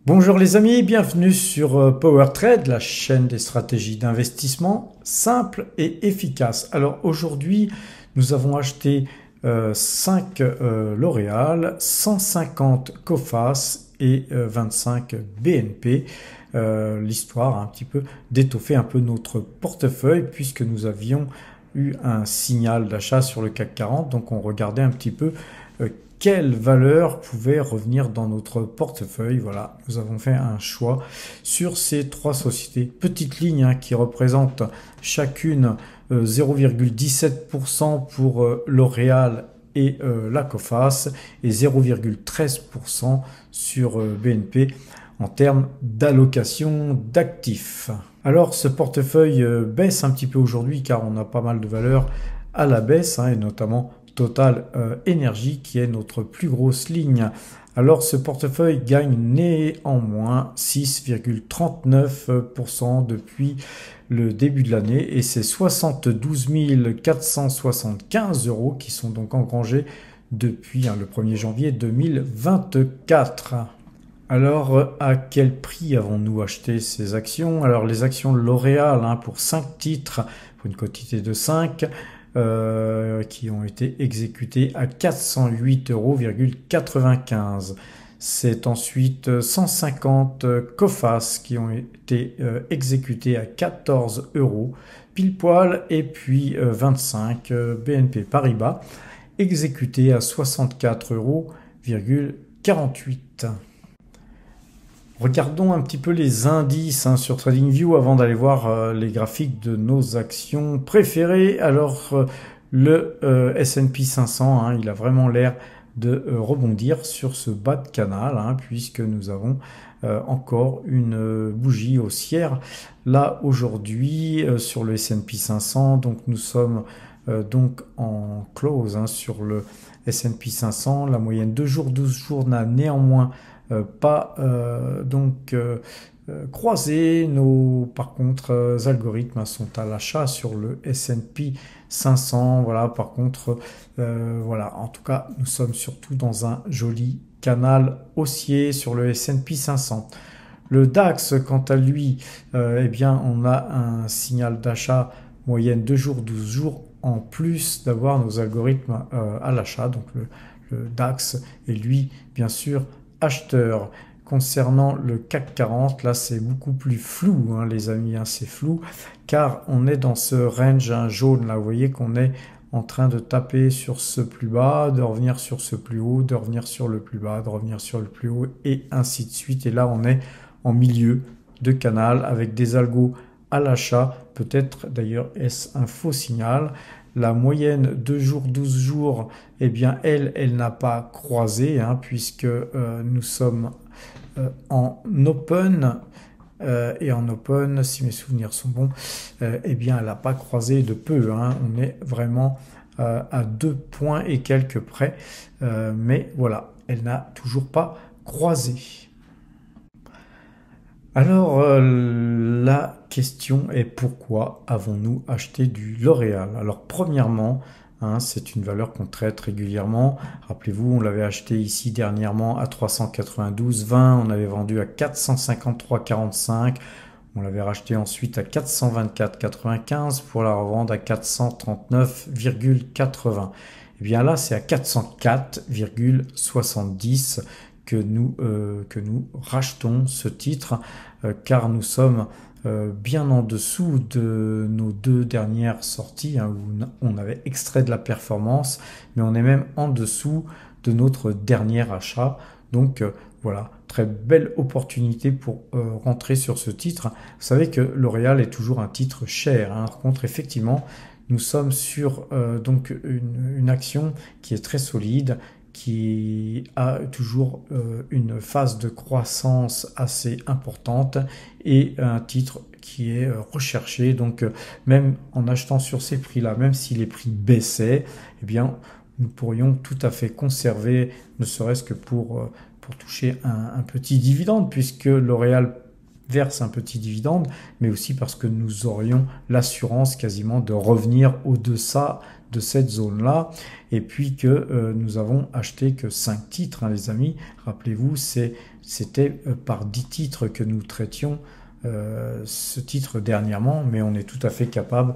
Bonjour les amis, bienvenue sur PowerTrade, la chaîne des stratégies d'investissement simples et efficaces. Alors aujourd'hui, nous avons acheté 5 L'Oréal, 150 Coface et 25 BNP. L'histoire a un petit peu d'étoffer un peu notre portefeuille puisque nous avions eu un signal d'achat sur le CAC 40, donc on regardait un petit peu quelle valeur pouvait revenir dans notre portefeuille. Voilà, nous avons fait un choix sur ces trois sociétés. Petite ligne qui représente chacune 0,17% pour L'Oréal et la Coface et 0,13% sur BNP en termes d'allocation d'actifs. Alors ce portefeuille baisse un petit peu aujourd'hui car on a pas mal de valeurs à la baisse et notamment Total Énergie qui est notre plus grosse ligne. Alors ce portefeuille gagne néanmoins 6,39% depuis le début de l'année et c'est 72 475 € qui sont donc engrangés depuis le 1er janvier 2024. Alors, à quel prix avons-nous acheté ces actions? Alors, les actions L'Oréal pour 5 titres, pour une quantité de 5, qui ont été exécutés à 408,95 €. C'est ensuite 150 Coface qui ont été exécutés à 14 € pile poil et puis 25 BNP Paribas exécutés à 64,48 €. Regardons un petit peu les indices sur TradingView avant d'aller voir les graphiques de nos actions préférées. Alors le S&P 500, il a vraiment l'air de rebondir sur ce bas de canal puisque nous avons encore une bougie haussière là aujourd'hui sur le S&P 500. Donc nous sommes donc en close sur le S&P 500. La moyenne 2 jours, 12 jours n'a néanmoins pas croisé. Par contre, algorithmes sont à l'achat sur le S&P 500. Voilà, par contre, voilà, en tout cas, nous sommes surtout dans un joli canal haussier sur le S&P 500. Le DAX, quant à lui, on a un signal d'achat moyenne 2 jours, 12 jours, en plus d'avoir nos algorithmes à l'achat. Donc le DAX est lui, bien sûr, acheteur. Concernant le CAC 40, là c'est beaucoup plus flou les amis, c'est flou car on est dans ce range jaune là, vous voyez qu'on est en train de taper sur ce plus bas, de revenir sur ce plus haut, de revenir sur le plus bas, de revenir sur le plus haut et ainsi de suite. Et là on est en milieu de canal avec des algos à l'achat, peut-être d'ailleurs est-ce un faux signal. La moyenne 2 jours, 12 jours, elle n'a pas croisé puisque nous sommes en open. Et en open, si mes souvenirs sont bons, elle n'a pas croisé de peu. On est vraiment à 2 points et quelques près. Mais voilà, elle n'a toujours pas croisé. Alors, la question est pourquoi avons-nous acheté du L'Oréal? Alors, premièrement, c'est une valeur qu'on traite régulièrement. Rappelez-vous, on l'avait acheté ici dernièrement à 392,20. On avait vendu à 453,45. On l'avait racheté ensuite à 424,95 pour la revendre à 439,80. Et bien là, c'est à 404,70 que nous rachetons ce titre car nous sommes bien en dessous de nos 2 dernières sorties où on avait extrait de la performance, mais on est même en dessous de notre dernier achat. Donc voilà, très belle opportunité pour rentrer sur ce titre. Vous savez que L'Oréal est toujours un titre cher. Par contre, effectivement, nous sommes sur donc une action qui est très solide, qui a toujours une phase de croissance assez importante et un titre qui est recherché. Donc même en achetant sur ces prix-là, même si les prix baissaient, nous pourrions tout à fait conserver, ne serait-ce que pour toucher un petit dividende, puisque L'Oréal verse un petit dividende, mais aussi parce que nous aurions l'assurance quasiment de revenir au-delà de cette zone-là, et puis que nous avons acheté que 5 titres, hein, les amis. Rappelez-vous, c'était par 10 titres que nous traitions ce titre dernièrement, mais on est tout à fait capable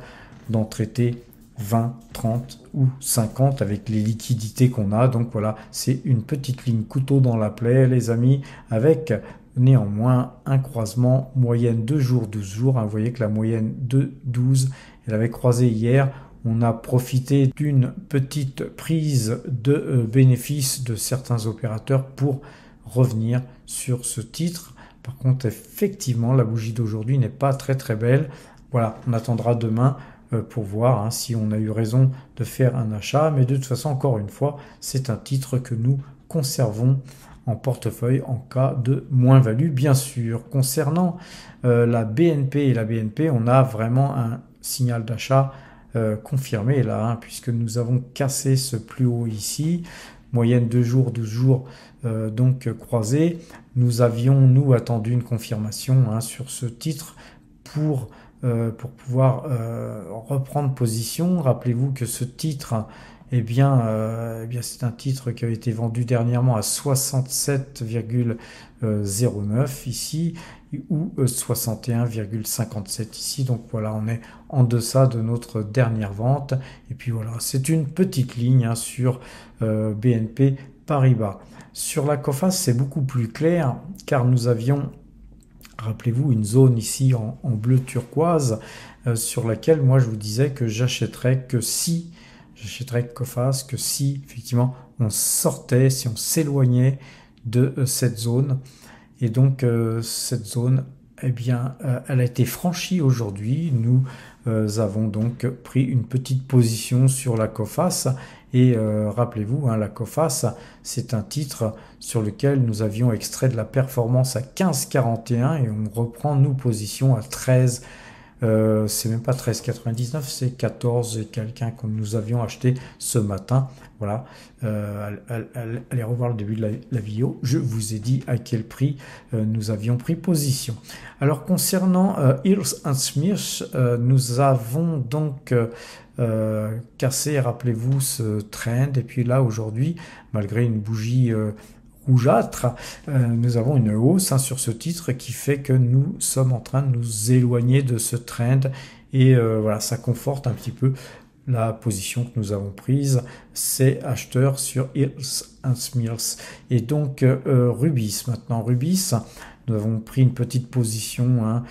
d'en traiter 20, 30 ou 50 avec les liquidités qu'on a. Donc voilà, c'est une petite ligne couteau dans la plaie, les amis, avec néanmoins un croisement moyenne 2 jours, 12 jours. Hein, vous voyez que la moyenne de 12, elle avait croisé hier. On a profité d'une petite prise de bénéfices de certains opérateurs pour revenir sur ce titre. Par contre, effectivement, la bougie d'aujourd'hui n'est pas très très belle. Voilà, on attendra demain pour voir hein, si on a eu raison de faire un achat. Mais de toute façon, encore une fois, c'est un titre que nous conservons en portefeuille en cas de moins-value, bien sûr. Concernant la BNP et la BNP, on a vraiment un signal d'achat confirmé là, hein, puisque nous avons cassé ce plus haut ici. Moyenne 2 jours, 12 jours donc croisés. Nous avions, nous, attendu une confirmation hein, sur ce titre pour pouvoir reprendre position. Rappelez-vous que ce titre, eh bien c'est un titre qui a été vendu dernièrement à 67,09 ici ou 61,57 ici. Donc voilà, on est en deçà de notre dernière vente. Et puis voilà, c'est une petite ligne hein, sur BNP Paribas. Sur la COFAS, c'est beaucoup plus clair car nous avions, rappelez-vous, une zone ici en bleu turquoise sur laquelle moi je vous disais que j'achèterais COFAS que si effectivement on sortait, si on s'éloignait de cette zone. Et donc cette zone, eh bien, elle a été franchie aujourd'hui. Nous avons donc pris une petite position sur la COFAS. Et rappelez-vous, hein, la COFAS, c'est un titre sur lequel nous avions extrait de la performance à 15,41 et on reprend nous position à 13. C'est même pas 13,99, c'est 14 et quelqu'un que nous avions acheté ce matin. Voilà, allez revoir le début de la vidéo. Je vous ai dit à quel prix nous avions pris position. Alors concernant Earls & Smith, nous avons donc cassé, rappelez-vous, ce trend. Et puis là aujourd'hui, malgré une bougie rougeâtre, nous avons une hausse hein, sur ce titre qui fait que nous sommes en train de nous éloigner de ce trend et voilà, ça conforte un petit peu la position que nous avons prise, c'est acheteur sur Earls & Smith. Et donc Rubis, maintenant Rubis, nous avons pris une petite position hein,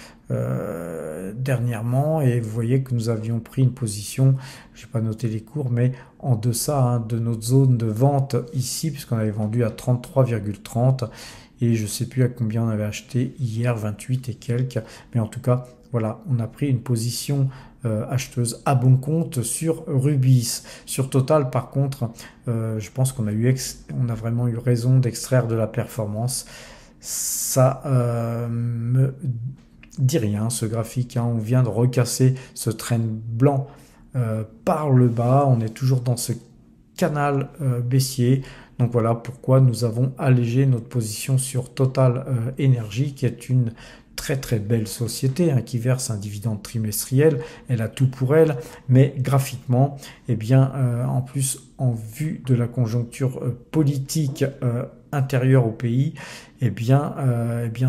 dernièrement et vous voyez que nous avions pris une position, je n'ai pas noté les cours, mais en deçà hein, de notre zone de vente ici, puisqu'on avait vendu à 33,30 et je ne sais plus à combien on avait acheté hier, 28 et quelques, mais en tout cas, voilà, on a pris une position acheteuse à bon compte sur Rubis. Sur Total, par contre, je pense qu'on a vraiment eu raison d'extraire de la performance. Ça me dit rien ce graphique, hein. On vient de recasser ce trend blanc par le bas, on est toujours dans ce canal baissier. Donc voilà pourquoi nous avons allégé notre position sur Total Energy, qui est une très très belle société hein, qui verse un dividende trimestriel. Elle a tout pour elle, mais graphiquement, eh bien, en plus, en vue de la conjoncture politique intérieure au pays, eh bien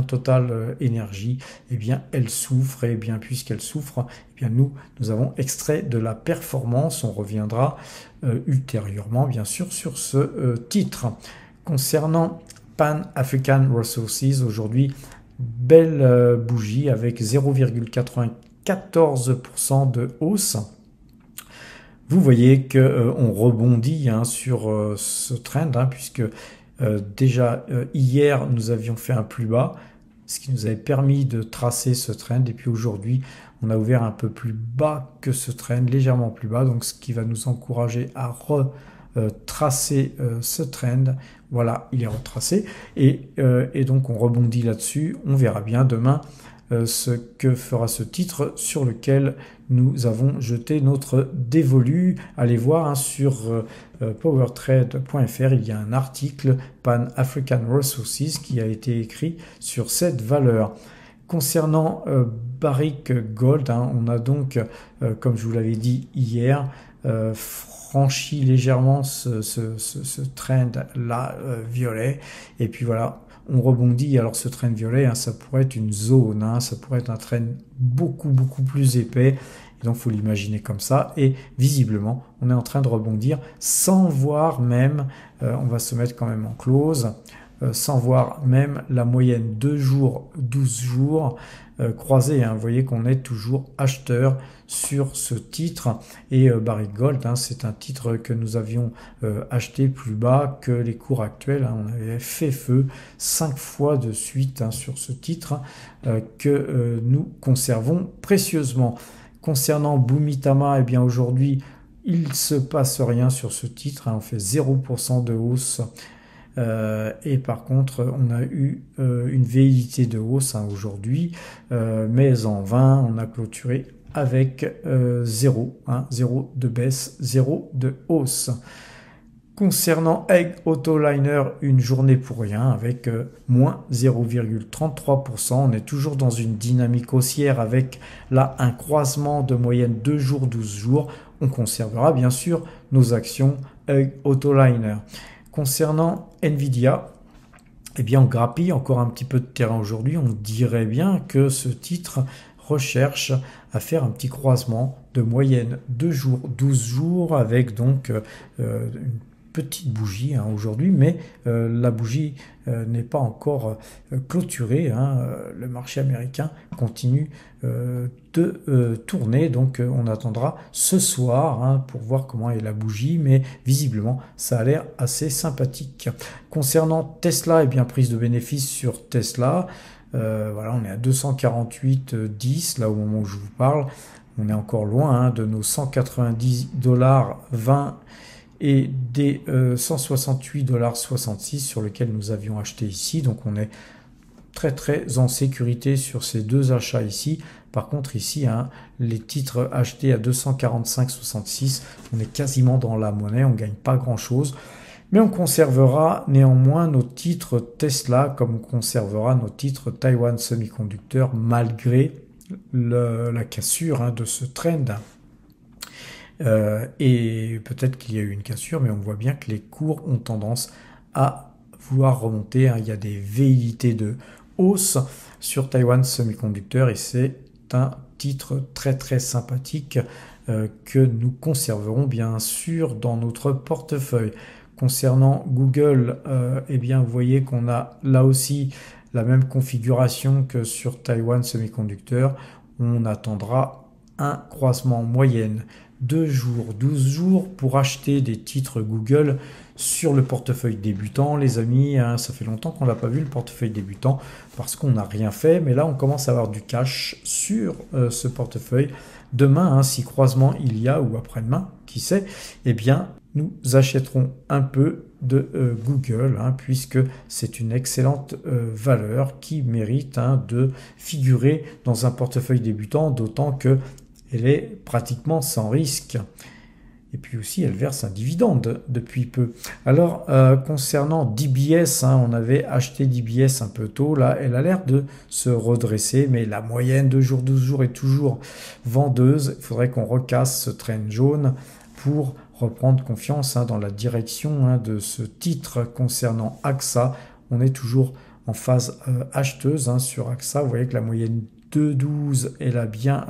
Total Energy, eh bien, elle souffre, et bien puisqu'elle souffre, eh bien nous avons extrait de la performance. On reviendra ultérieurement, bien sûr, sur ce titre. Concernant Pan African Resources, aujourd'hui, belle bougie avec 0,94% de hausse. Vous voyez qu'on rebondit hein, sur ce trend, hein, puisque déjà hier nous avions fait un plus bas, ce qui nous avait permis de tracer ce trend, et puis aujourd'hui on a ouvert un peu plus bas que ce trend, légèrement plus bas, donc ce qui va nous encourager à retracer ce trend. Voilà, il est retracé et donc on rebondit là-dessus. On verra bien demain ce que fera ce titre sur lequel nous avons jeté notre dévolu. Allez voir hein, sur powertrade.fr, il y a un article Pan African Resources qui a été écrit sur cette valeur. Concernant Barrick Gold, hein, on a donc, comme je vous l'avais dit hier, franchit légèrement ce trend là violet, et puis voilà, on rebondit. Alors ce trend violet, hein, ça pourrait être une zone, hein, ça pourrait être un trend beaucoup plus épais, et donc faut l'imaginer comme ça, et visiblement on est en train de rebondir sans voir même, on va se mettre quand même en close, sans voir même la moyenne 2 jours, 12 jours croisée, hein. Vous voyez qu'on est toujours acheteur sur ce titre, et Barrick Gold, hein, c'est un titre que nous avions acheté plus bas que les cours actuels, hein. On avait fait feu 5 fois de suite, hein, sur ce titre que nous conservons précieusement. Concernant Bumitama, eh bien aujourd'hui il se passe rien sur ce titre, hein. On fait 0% de hausse. Et par contre, on a eu une velléité de hausse, hein, aujourd'hui, mais en vain, on a clôturé avec 0, hein, 0 de baisse, 0 de hausse. Concernant Egg Autoliner, une journée pour rien avec moins 0,33%. On est toujours dans une dynamique haussière avec là un croisement de moyenne 2 jours, 12 jours. On conservera bien sûr nos actions Egg Autoliner. Concernant Nvidia, eh bien on grappille encore un petit peu de terrain aujourd'hui. On dirait bien que ce titre recherche à faire un petit croisement de moyenne 2 jours, 12 jours avec donc une petite bougie, hein, aujourd'hui, mais la bougie n'est pas encore clôturée, hein. Le marché américain continue de tourner, donc on attendra ce soir, hein, pour voir comment est la bougie, mais visiblement ça a l'air assez sympathique. Concernant Tesla, eh bien prise de bénéfice sur Tesla, voilà, on est à 248,10 là au moment où je vous parle. On est encore loin, hein, de nos 190,20 et des 168,66 sur lesquels nous avions acheté ici. Donc on est très en sécurité sur ces deux achats ici. Par contre ici, hein, les titres achetés à 245,66, on est quasiment dans la monnaie, on ne gagne pas grand chose. Mais on conservera néanmoins nos titres Tesla, comme on conservera nos titres Taiwan Semiconductor, malgré la cassure, hein, de ce trend. Et peut-être qu'il y a eu une cassure, mais on voit bien que les cours ont tendance à vouloir remonter, hein. Il y a des velléités de hausse sur Taiwan Semiconductor, et c'est un titre très sympathique que nous conserverons bien sûr dans notre portefeuille. Concernant Google, eh bien vous voyez qu'on a là aussi la même configuration que sur Taiwan Semiconductor. On attendra un croisement moyenne 2 jours, 12 jours pour acheter des titres Google sur le portefeuille débutant. Les amis, hein, ça fait longtemps qu'on l'a pas vu, le portefeuille débutant, parce qu'on n'a rien fait, mais là on commence à avoir du cash sur ce portefeuille. Demain, hein, si croisement il y a, ou après-demain, qui sait, eh bien nous achèterons un peu de Google, hein, puisque c'est une excellente valeur qui mérite, hein, de figurer dans un portefeuille débutant, d'autant que elle est pratiquement sans risque. Et puis aussi, elle verse un dividende depuis peu. Alors, concernant DBS, hein, on avait acheté DBS un peu tôt. Là, elle a l'air de se redresser, mais la moyenne 2 jours, 12 jours est toujours vendeuse. Il faudrait qu'on recasse ce trend jaune pour reprendre confiance, hein, dans la direction, hein, de ce titre. Concernant AXA, on est toujours en phase acheteuse, hein, sur AXA. Vous voyez que la moyenne 2,12, elle a bien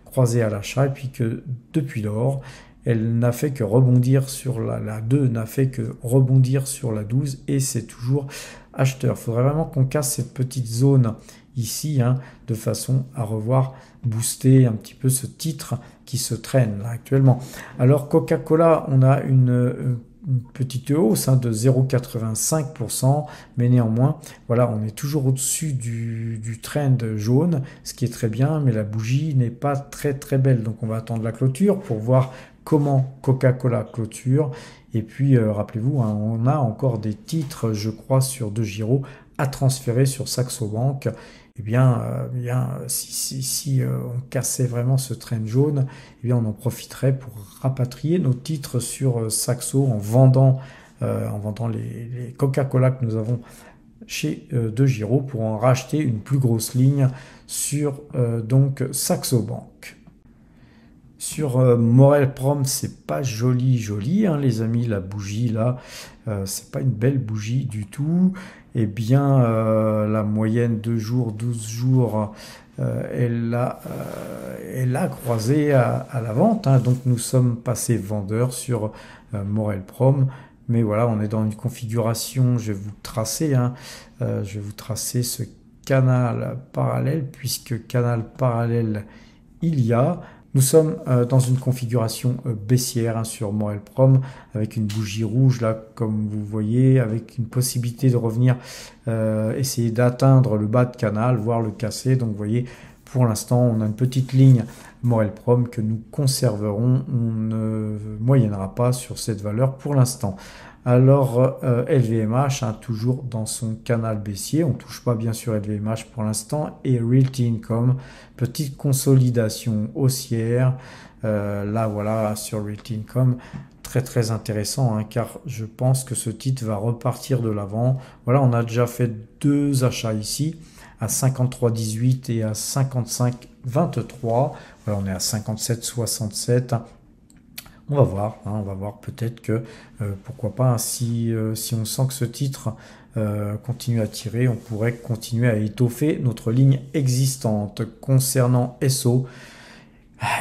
croisé à l'achat, et puis que depuis lors, elle n'a fait que rebondir sur la 2, n'a fait que rebondir sur la 12, et c'est toujours acheteur. Il faudrait vraiment qu'on casse cette petite zone ici, hein, de façon à revoir booster un petit peu ce titre qui se traîne là, actuellement. Alors Coca-Cola, on a une petite hausse, hein, de 0,85%, mais néanmoins, voilà, on est toujours au-dessus du trend jaune, ce qui est très bien, mais la bougie n'est pas très belle. Donc on va attendre la clôture pour voir comment Coca-Cola clôture. Et puis rappelez-vous, hein, on a encore des titres, je crois, sur DEGIRO à transférer sur Saxo Bank. Eh bien, si on cassait vraiment ce trend jaune, eh bien, on en profiterait pour rapatrier nos titres sur Saxo en vendant les Coca-Cola que nous avons chez DEGIRO pour en racheter une plus grosse ligne sur donc Saxo Bank. Sur Morel Prom, c'est pas joli, joli, hein, les amis. La bougie là, c'est pas une belle bougie du tout. Eh bien, la moyenne 2 jours, 12 jours, elle a croisé à la vente, hein. Donc nous sommes passés vendeurs sur Morel Prom. Mais voilà, on est dans une configuration, je vais vous tracer, hein, je vais vous tracer ce canal parallèle, puisque canal parallèle il y a. Nous sommes dans une configuration baissière, hein, sur Morel Prom, avec une bougie rouge là, comme vous voyez, avec une possibilité de revenir essayer d'atteindre le bas de canal, voire le casser. Donc vous voyez, pour l'instant, on a une petite ligne Morel Prom que nous conserverons. On ne moyennera pas sur cette valeur pour l'instant. Alors LVMH, hein, toujours dans son canal baissier, on ne touche pas bien sûr LVMH pour l'instant, et Realty Income, petite consolidation haussière, là voilà sur Realty Income, très très intéressant, hein, car je pense que ce titre va repartir de l'avant. Voilà, on a déjà fait 2 achats ici, à 53,18 et à 55,23, voilà, on est à 57,67. On va voir, hein, on va voir, peut-être que, pourquoi pas, hein, si on sent que ce titre continue à tirer, on pourrait continuer à étoffer notre ligne existante. Concernant SO,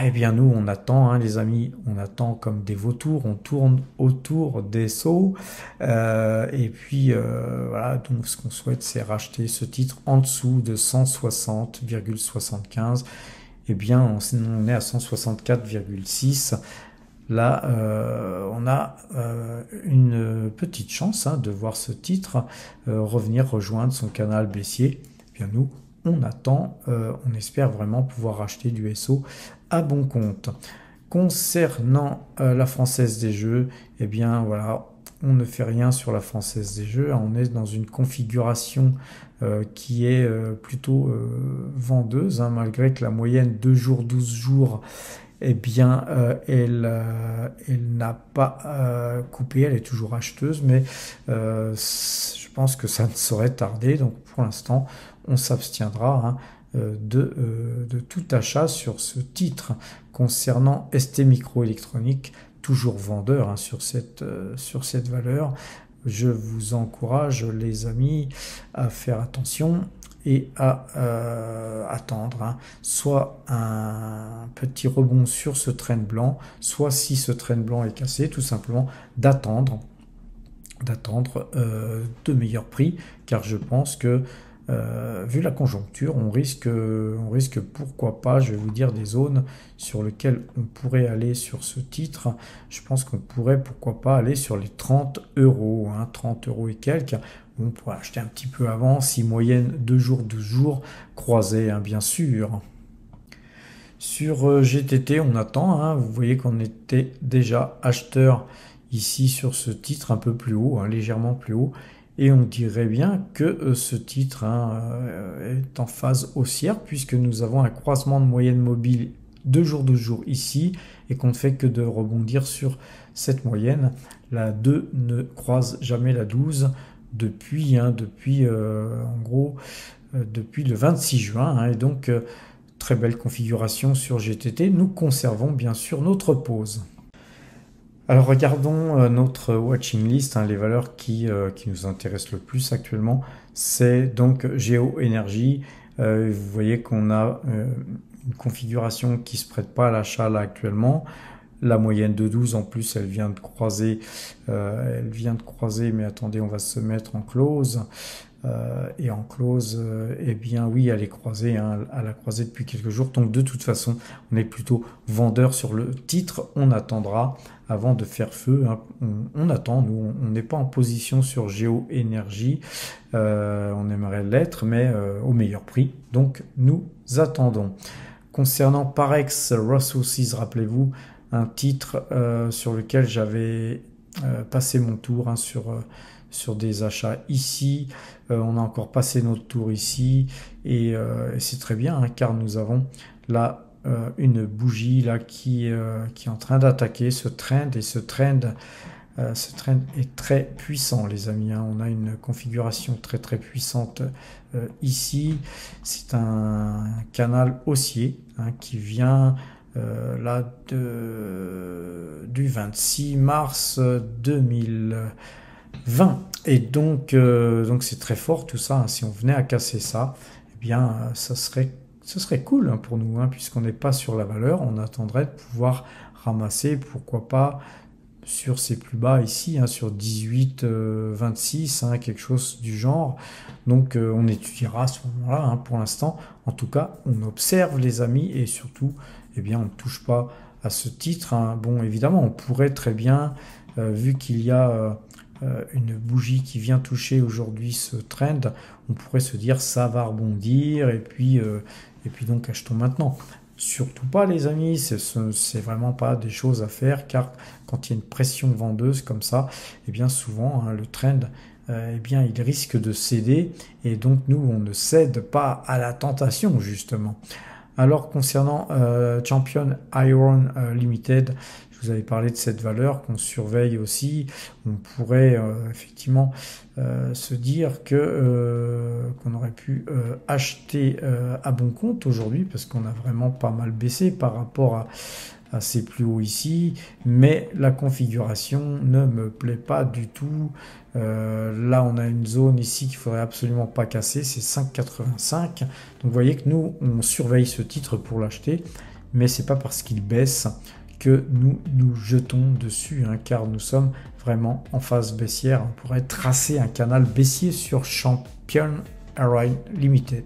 eh bien nous on attend, hein, les amis, on attend comme des vautours, on tourne autour des SO, et puis voilà, donc ce qu'on souhaite c'est racheter ce titre en dessous de 160,75. Eh bien on est à 164,6. Là, on a une petite chance, hein, de voir ce titre revenir rejoindre son canal baissier. Eh bien nous, on attend, on espère vraiment pouvoir racheter du SO à bon compte. Concernant la Française des Jeux, eh bien voilà, on ne fait rien sur la Française des Jeux. On est dans une configuration qui est plutôt vendeuse, hein, malgré que la moyenne 2 jours, 12 jours, eh bien, elle n'a pas coupé, elle est toujours acheteuse, mais je pense que ça ne saurait tarder. Donc pour l'instant, on s'abstiendra, hein, de tout achat sur ce titre. Concernant ST Microélectronique, toujours vendeur, hein, sur cette valeur, je vous encourage, les amis, à faire attention et à attendre, hein, soit un petit rebond sur ce trend blanc, soit si ce trend blanc est cassé, tout simplement d'attendre de meilleurs prix, car je pense que vu la conjoncture, on risque, pourquoi pas, je vais vous dire des zones sur lesquelles on pourrait aller sur ce titre. Je pense qu'on pourrait, pourquoi pas, aller sur les 30 euros, hein, 30 euros et quelques. On pourrait acheter un petit peu avant, si moyenne 2 jours, 12 jours, croisée, hein, bien sûr. Sur GTT, on attend, hein, vous voyez qu'on était déjà acheteur ici sur ce titre un peu plus haut, hein, légèrement plus haut. Et on dirait bien que ce titre, hein, est en phase haussière, puisque nous avons un croisement de moyenne mobile 2 jours, 12 jours ici, et qu'on ne fait que de rebondir sur cette moyenne. La 2 ne croise jamais la 12 depuis, en gros, depuis le 26 juin. Hein, et donc, très belle configuration sur GTT. Nous conservons bien sûr notre pause. Alors regardons notre watching list, hein, les valeurs qui nous intéressent le plus actuellement, c'est donc Géo Énergie. Vous voyez qu'on a une configuration qui ne se prête pas à l'achat là actuellement. La moyenne de 12 en plus, elle vient de croiser, mais attendez, on va se mettre en close. Et en close, eh bien oui, elle est croisée, hein, elle a croisé depuis quelques jours. Donc de toute façon, on est plutôt vendeur sur le titre. On attendra avant de faire feu, hein. On attend, nous, on n'est pas en position sur Géo Énergie. On aimerait l'être, mais au meilleur prix. Donc nous attendons. Concernant Parex Resources, rappelez-vous, un titre sur lequel j'avais passé mon tour, hein, sur des achats ici. On a encore passé notre tour ici, et c'est très bien, hein, car nous avons là une bougie là qui est en train d'attaquer ce trend, et ce trend est très puissant, les amis, hein. On a une configuration très très puissante ici. C'est un canal haussier, hein, qui vient là du 26 mars 2020. Et donc c'est très fort tout ça, hein. Si on venait à casser ça, eh bien ça serait cool, hein, pour nous, hein, puisqu'on n'est pas sur la valeur, on attendrait de pouvoir ramasser, pourquoi pas, sur ces plus bas ici, hein, sur 18, 26, hein, quelque chose du genre. Donc on étudiera à ce moment-là, hein, pour l'instant. En tout cas, on observe les amis et surtout, eh bien, on ne touche pas à ce titre, hein. Bon, évidemment, on pourrait très bien, vu qu'il y a une bougie qui vient toucher aujourd'hui ce trend, on pourrait se dire ça va rebondir et puis donc achetons maintenant. Surtout pas les amis, c'est vraiment pas des choses à faire car quand il y a une pression vendeuse comme ça, eh bien souvent, hein, le trend, eh bien il risque de céder et donc nous on ne cède pas à la tentation justement. Alors concernant Champion Iron Limited, je vous avais parlé de cette valeur qu'on surveille aussi. On pourrait effectivement se dire que qu'on aurait pu acheter à bon compte aujourd'hui parce qu'on a vraiment pas mal baissé par rapport à ces plus hauts ici, mais la configuration ne me plaît pas du tout. Là, on a une zone ici qu'il faudrait absolument pas casser, c'est 5,85. Donc, vous voyez que nous, on surveille ce titre pour l'acheter, mais c'est pas parce qu'il baisse que nous nous jetons dessus, hein, car nous sommes vraiment en phase baissière. On pourrait tracer un canal baissier sur Champion Iron Limited.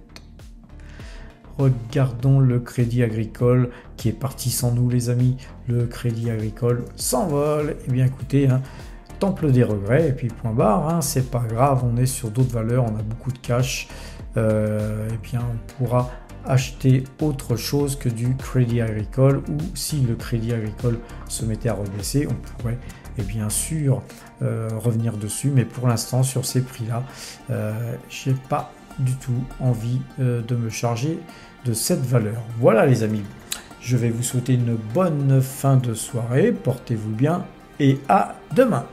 Regardons le Crédit Agricole qui est parti sans nous les amis. Le Crédit Agricole s'envole. Eh bien écoutez, hein, temple des regrets et puis point barre, hein, c'est pas grave, on est sur d'autres valeurs, on a beaucoup de cash. Et bien on pourra acheter autre chose que du Crédit Agricole ou si le Crédit Agricole se mettait à rebaisser, on pourrait et bien sûr revenir dessus. Mais pour l'instant sur ces prix-là, j'ai pas du tout envie de me charger de cette valeur. Voilà les amis, je vais vous souhaiter une bonne fin de soirée, portez-vous bien et à demain.